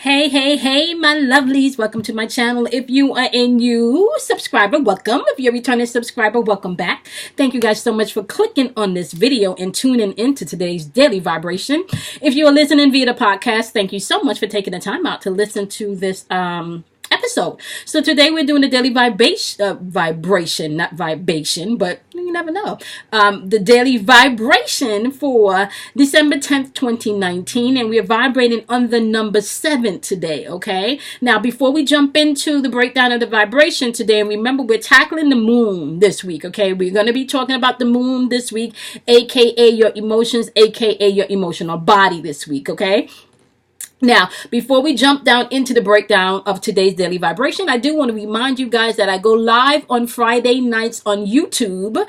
Hey, hey, hey, my lovelies. Welcome to my channel. If you are a new subscriber, welcome. If you're a returning subscriber, welcome back. Thank you guys so much for clicking on this video and tuning into today's daily vibration. If you are listening via the podcast, thank you so much for taking the time out to listen to this episode. So today we're doing the daily vibration, not vibration, but you never know. The daily vibration for December 10th, 2019, and we're vibrating on the number 7 today, okay? Now, before we jump into the breakdown of the vibration today, and remember, we're tackling the moon this week, okay? We're going to be talking about the moon this week, aka your emotions, aka your emotional body this week, okay? Now, before we jump down into the breakdown of today's daily vibration, I do want to remind you guys that I go live on Friday nights on YouTube.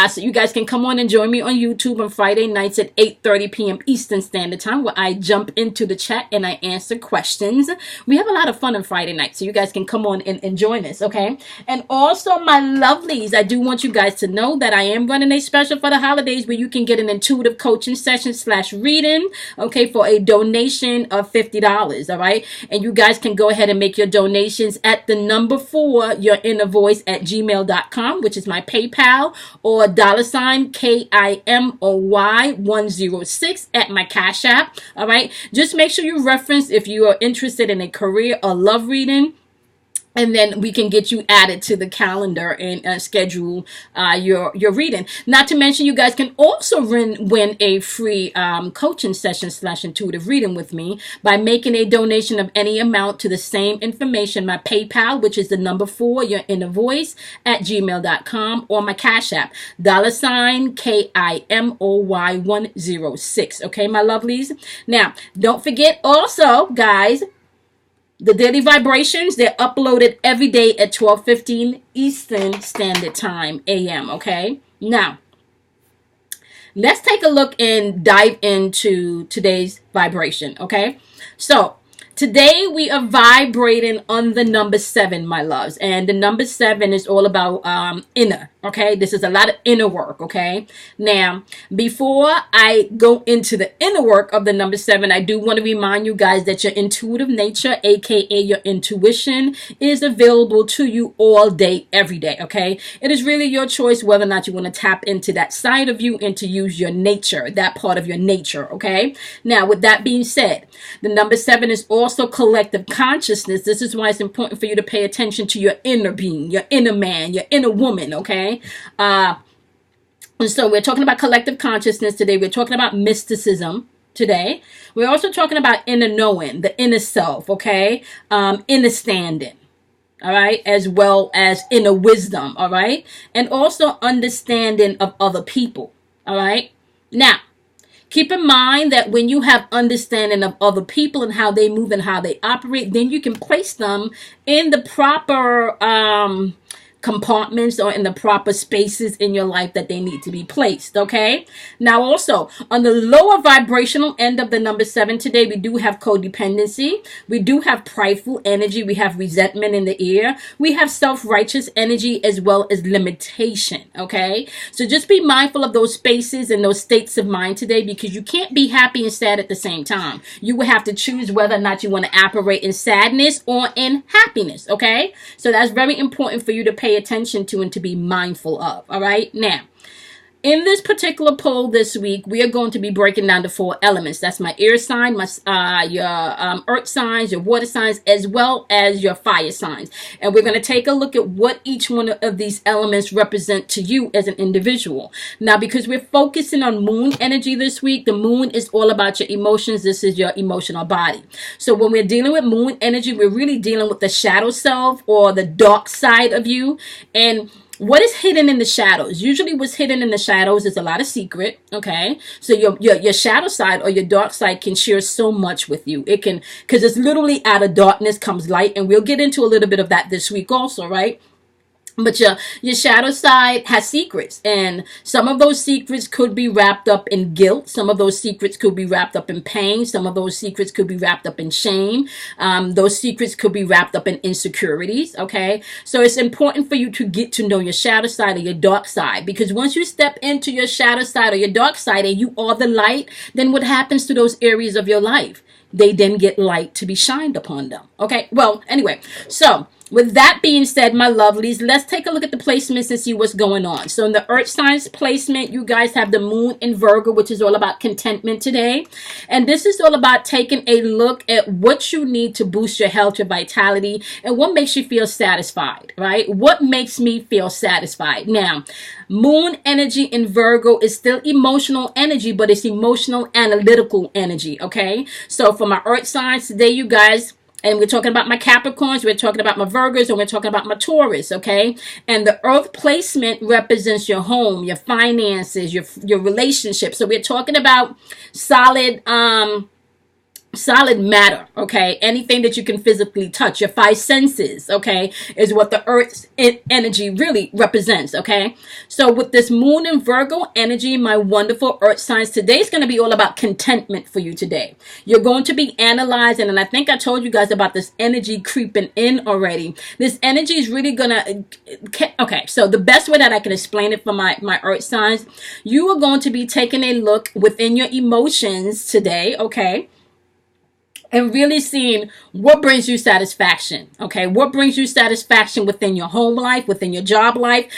So you guys can come on and join me on YouTube on Friday nights at 8:30 p.m. Eastern Standard Time, where I jump into the chat and I answer questions. We have a lot of fun on Friday nights, so you guys can come on and join us, okay? And also, my lovelies, I do want you guys to know that I am running a special for the holidays where you can get an intuitive coaching session / reading, okay, for a donation of $50, all right? And you guys can go ahead and make your donations at the number 4 your inner voice at gmail.com, which is my PayPal, or $KIMOY106 at my Cash App, all right? Just make sure you reference if you are interested in a career or love reading, and then we can get you added to the calendar and schedule your reading. Not to mention, you guys can also win a free coaching session / intuitive reading with me by making a donation of any amount to the same information, my PayPal, which is the number 4 your inner voice at gmail.com, or my Cash App, $KIMOY106. Okay, my lovelies? Now, don't forget also, guys, the daily vibrations, they're uploaded every day at 12:15 Eastern Standard Time, AM, okay? Now, let's take a look and dive into today's vibration, okay? So, today we are vibrating on the number 7, my loves. And the number 7 is all about inner, okay? This is a lot of inner work, okay? Now, before I go into the inner work of the number 7, I do want to remind you guys that your intuitive nature, aka your intuition, is available to you all day, every day, okay? It is really your choice whether or not you want to tap into that side of you and to use your nature, that part of your nature, okay? Now, with that being said, the number 7 is also collective consciousness. This is why it's important for you to pay attention to your inner being, your inner man, your inner woman, okay? And so we're talking about collective consciousness today. We're talking about mysticism today. We're also talking about inner knowing, the inner self, okay? Inner standing, all right? As well as inner wisdom, all right? And also understanding of other people, all right? Now, keep in mind that when you have understanding of other people and how they move and how they operate, then you can place them in the proper compartments or in the proper spaces in your life that they need to be placed, okay? Now also, on the lower vibrational end of the number 7 today, we do have codependency, we do have prideful energy, we have resentment in the air, we have self-righteous energy, as well as limitation, okay? So just be mindful of those spaces and those states of mind today, because you can't be happy and sad at the same time. You will have to choose whether or not you want to operate in sadness or in happiness, okay? So that's very important for you to pay attention to and to be mindful of, all right? Now, in this particular poll this week, we are going to be breaking down the 4 elements. That's my air sign, your earth signs, your water signs, as well as your fire signs. And we're going to take a look at what each one of these elements represent to you as an individual. Now, because we're focusing on moon energy this week, the moon is all about your emotions. This is your emotional body. So when we're dealing with moon energy, we're really dealing with the shadow self or the dark side of you. And what is hidden in the shadows? Usually what's hidden in the shadows is a lot of secret, okay? So your shadow side or your dark side can share so much with you. It can, because it's literally out of darkness comes light, and we'll get into a little bit of that this week also, right? But your shadow side has secrets, and some of those secrets could be wrapped up in guilt. Some of those secrets could be wrapped up in pain. Some of those secrets could be wrapped up in shame. Those secrets could be wrapped up in insecurities, okay? So it's important for you to get to know your shadow side or your dark side, because once you step into your shadow side or your dark side and you are the light, then what happens to those areas of your life? they didn't get light to be shined upon them. Okay, well, anyway, so with that being said, my lovelies, let's take a look at the placements and see what's going on. So in the earth signs placement, you guys have the moon in Virgo, which is all about contentment today. And this is all about taking a look at what you need to boost your health, your vitality, and what makes you feel satisfied, right? What makes me feel satisfied? Now, moon energy in Virgo is still emotional energy, but it's emotional analytical energy, okay? So for my earth signs today, you guys, and we're talking about my Capricorns, we're talking about my Virgos, and we're talking about my Taurus, okay? And the earth placement represents your home, your finances, your relationships. So we're talking about solid matter, okay? Anything that you can physically touch, your five senses, okay, is what the earth's energy really represents, okay? So with this moon and Virgo energy, my wonderful earth signs, today is going to be all about contentment for you today. You're going to be analyzing, and I think I told you guys about this energy creeping in already. This energy is really going to, okay, so the best way that I can explain it for my earth signs, you are going to be taking a look within your emotions today, okay? And really seeing what brings you satisfaction, okay? What brings you satisfaction within your home life, within your job life,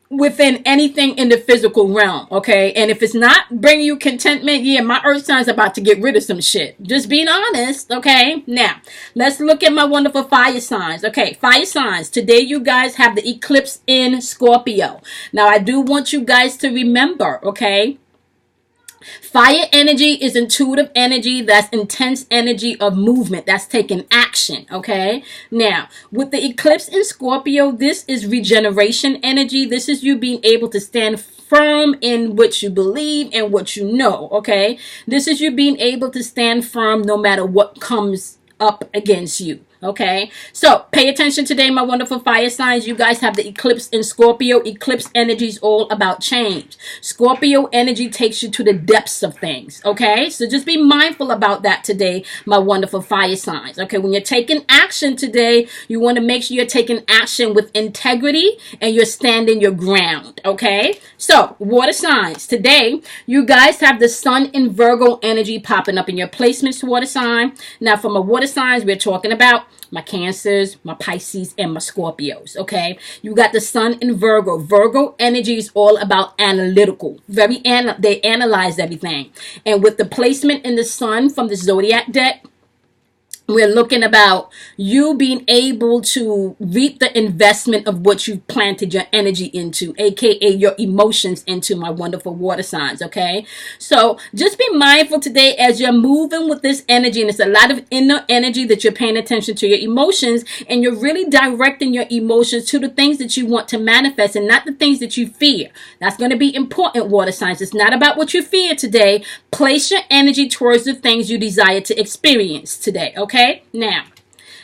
within anything in the physical realm, okay? And if it's not bringing you contentment, yeah, my earth sign's about to get rid of some shit. Just being honest, okay? Now, let's look at my wonderful fire signs. Okay, fire signs. Today, you guys have the eclipse in Scorpio. Now, I do want you guys to remember, okay? Fire energy is intuitive energy. That's intense energy of movement. That's taking action, okay? Now, with the eclipse in Scorpio, this is regeneration energy. This is you being able to stand firm in what you believe and what you know, okay? This is you being able to stand firm no matter what comes up against you. Okay, so pay attention today, my wonderful fire signs. You guys have the eclipse in Scorpio. Eclipse energy is all about change. Scorpio energy takes you to the depths of things. Okay, so just be mindful about that today, my wonderful fire signs. Okay, when you're taking action today, you want to make sure you're taking action with integrity and you're standing your ground. Okay, so water signs today, you guys have the sun in Virgo energy popping up in your placements, water sign. Now, for my water signs, we're talking about my Cancers, my Pisces, and my Scorpios, okay? You got the sun in Virgo. Virgo energy is all about analytical. They analyze everything. And with the placement in the sun from the zodiac deck, we're looking about you being able to reap the investment of what you've planted your energy into, aka your emotions into, my wonderful water signs, okay? So just be mindful today as you're moving with this energy, and it's a lot of inner energy that you're paying attention to your emotions, and you're really directing your emotions to the things that you want to manifest and not the things that you fear. That's going to be important, water signs. It's not about what you fear today. Place your energy towards the things you desire to experience today, okay? Now,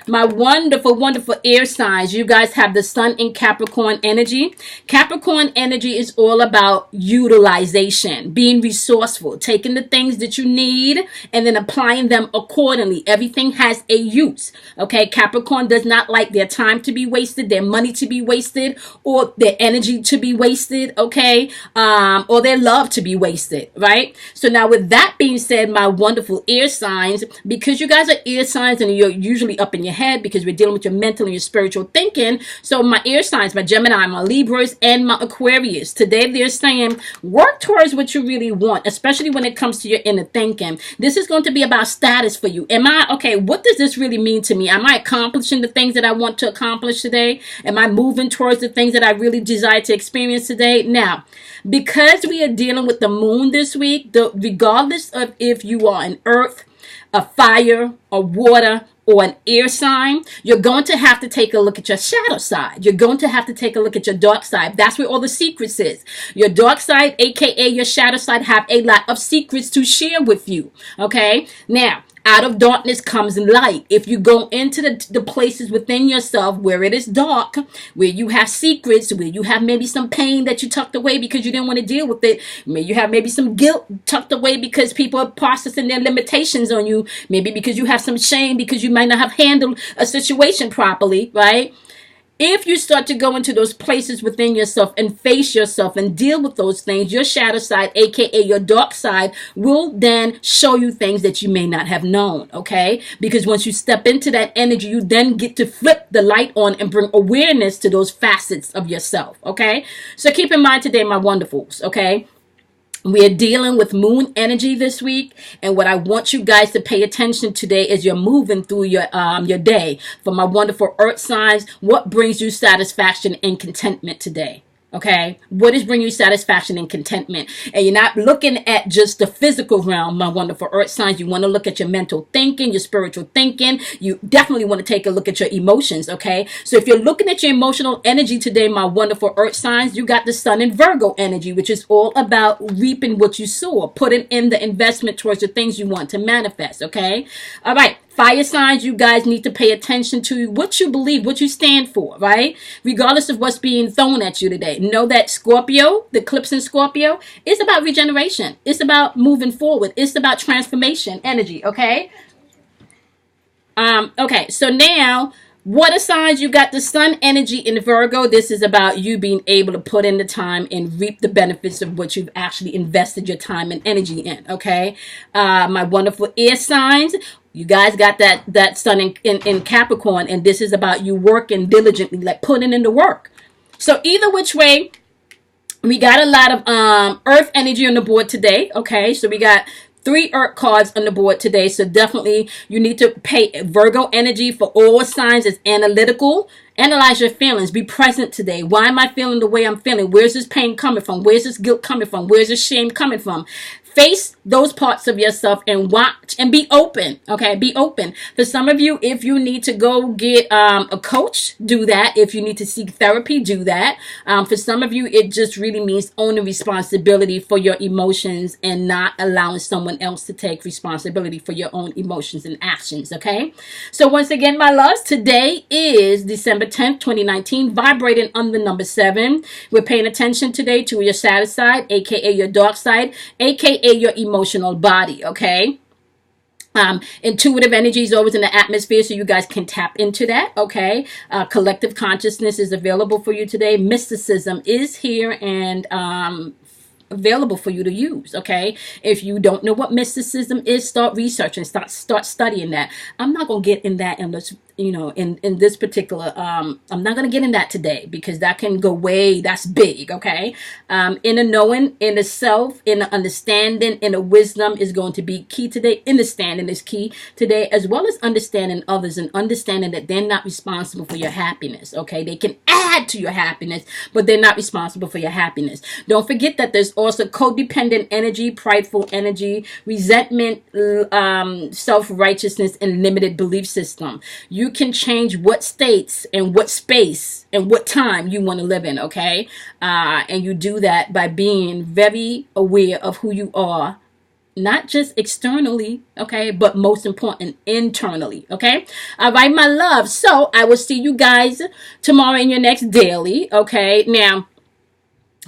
my wonderful, wonderful air signs, you guys have the sun in Capricorn energy. Capricorn energy is all about utilization, being resourceful, taking the things that you need and then applying them accordingly. Everything has a use, okay? Capricorn does not like their time to be wasted, their money to be wasted, or their energy to be wasted, okay? Or their love to be wasted, right? So now with that being said, my wonderful air signs, because you guys are air signs and you're usually up in your head because we're dealing with your mental and your spiritual thinking. So my air signs, my Gemini, my Libras, and my Aquarius, today they're saying work towards what you really want, especially when it comes to your inner thinking. This is going to be about status for you. Okay, what does this really mean to me? Am I accomplishing the things that I want to accomplish today? Am I moving towards the things that I really desire to experience today? Now, because we are dealing with the moon this week, regardless of if you are an earth, a fire, a water, or an air sign, you're going to have to take a look at your shadow side. You're going to have to take a look at your dark side. That's where all the secrets is. Your dark side, aka your shadow side, have a lot of secrets to share with you. Okay? Now, out of darkness comes light. If you go into the places within yourself where it is dark, where you have secrets, where you have maybe some pain that you tucked away because you didn't want to deal with it, you have maybe some guilt tucked away because people are processing their limitations on you, maybe because you have some shame because you might not have handled a situation properly, right? If you start to go into those places within yourself and face yourself and deal with those things, your shadow side, aka your dark side, will then show you things that you may not have known, okay? Because once you step into that energy, you then get to flip the light on and bring awareness to those facets of yourself, okay? So keep in mind today, my wonderfuls, okay? We are dealing with moon energy this week, and what I want you guys to pay attention today is you're moving through your day. For my wonderful earth signs, what brings you satisfaction and contentment today? Okay, what is bringing you satisfaction and contentment? And you're not looking at just the physical realm, my wonderful earth signs. You want to look at your mental thinking, your spiritual thinking. You definitely want to take a look at your emotions, okay? So if you're looking at your emotional energy today, my wonderful earth signs, you got the sun in Virgo energy, which is all about reaping what you sow, putting in the investment towards the things you want to manifest, okay? All right. Fire signs, you guys need to pay attention to what you believe, what you stand for, right? Regardless of what's being thrown at you today. Know that Scorpio, the eclipse in Scorpio, is about regeneration. It's about moving forward. It's about transformation energy, okay? Okay, so now, water signs, you got the sun energy in Virgo. This is about you being able to put in the time and reap the benefits of what you've actually invested your time and energy in, okay? My wonderful air signs, you guys got that sun in Capricorn, and this is about you working diligently, like putting in the work. So either which way, we got a lot of earth energy on the board today, okay? So we got 3 earth cards on the board today. So definitely you need to pay Virgo energy for all signs. It's analytical. Analyze your feelings. Be present today. Why am I feeling the way I'm feeling? Where's this pain coming from? Where's this guilt coming from? Where's this shame coming from? Face those parts of yourself and watch and be open. Okay, be open. For some of you, if you need to go get a coach, do that. If you need to seek therapy, do that. For some of you, it just really means owning responsibility for your emotions and not allowing someone else to take responsibility for your own emotions and actions. Okay, so once again, my loves, today is December 10th, 2019, vibrating on the number 7. We're paying attention today to your shadow side, aka your dark side, aka your emotional body, okay? Intuitive energy is always in the atmosphere, so you guys can tap into that, okay? Collective consciousness is available for you today. Mysticism is here and available for you to use, okay? If you don't know what mysticism is, start researching, start studying that. I'm not going to get in that in this, in this particular, I'm not going to get in that today because that can go way, that's big, okay? Inner knowing, inner self, inner understanding, inner wisdom is going to be key today. Understanding is key today, as well as understanding others and understanding that they're not responsible for your happiness, okay? They can add to your happiness, but they're not responsible for your happiness. Don't forget that there's also codependent energy, prideful energy, resentment, self-righteousness, and limited belief system. You can change what states and what space and what time you want to live in, okay? And you do that by being very aware of who you are, not just externally, okay, but most important, internally, okay? All right, my love. So I will see you guys tomorrow in your next daily, okay? Now,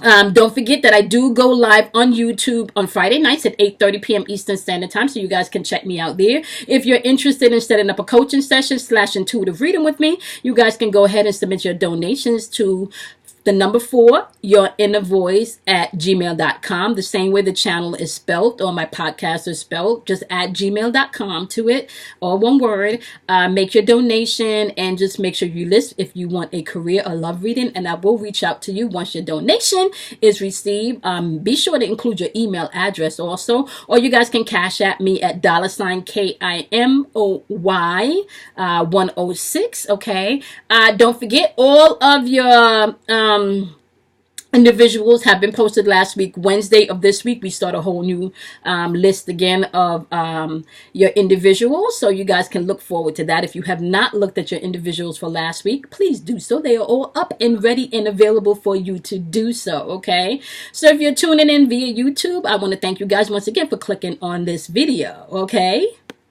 don't forget that I do go live on YouTube on Friday nights at 8:30 p.m. Eastern Standard Time, so you guys can check me out there. If you're interested in setting up a coaching session / intuitive reading with me, you guys can go ahead and submit your donations to the number 4, your inner voice at gmail.com. The same way the channel is spelled or my podcast is spelled. Just add gmail.com to it, all one word. Make your donation and just make sure you list if you want a career or love reading, and I will reach out to you once your donation is received. Be sure to include your email address also, or you guys can cash at me at $KIMOY 106. Okay. Don't forget all of your individuals have been posted last week. Wednesday of this week, we start a whole new list again of your individuals, so you guys can look forward to that. If you have not looked at your individuals for last week, please do so. They are all up and ready and available for you to do so, okay? So if you're tuning in via YouTube, I want to thank you guys once again for clicking on this video, okay?